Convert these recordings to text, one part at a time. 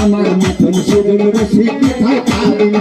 আমার মতন সুজন রসিক কোথায় পাবি না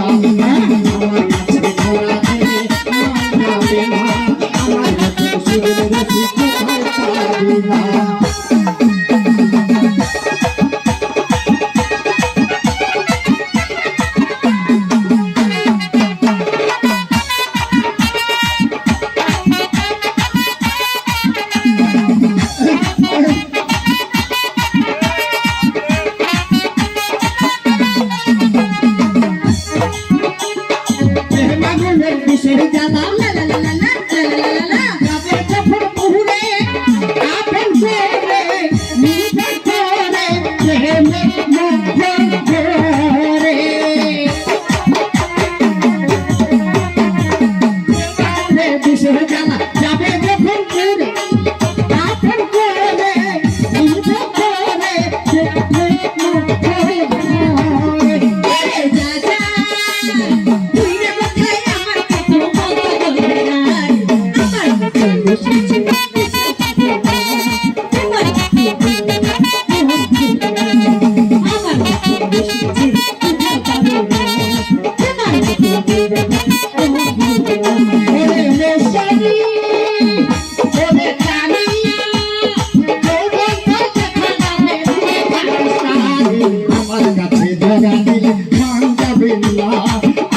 আমার কাছে ধরা দিলে মন যাবে না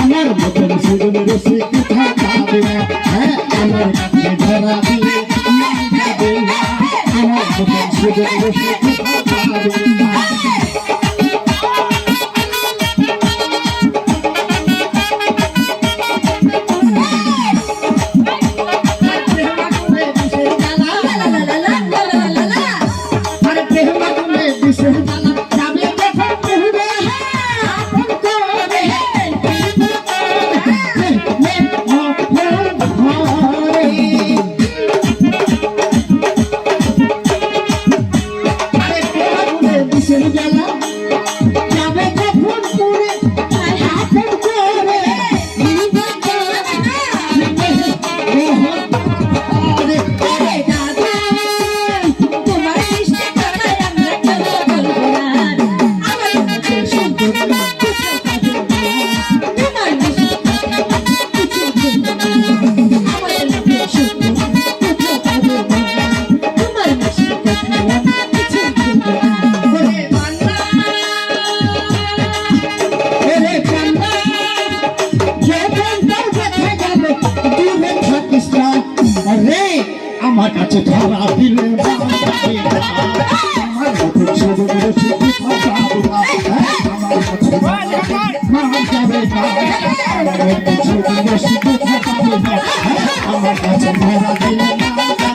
আমার মতন সুজন রসিক কোথায় পাবি না আমার কাছে ধরা দিলে আমার মতন সুযোগ রসিক কোথায় পাবি না আমার কাছে মন যাবে না আমার মতন সুযোগ রসিক কোথায় পাবি না আমার কাছে ধরা দিলে মন যাবে না আমার মতন সুযোগ রসিক কোথায় পাবি না আমার কাছে ধরা দিলে মন যাবে না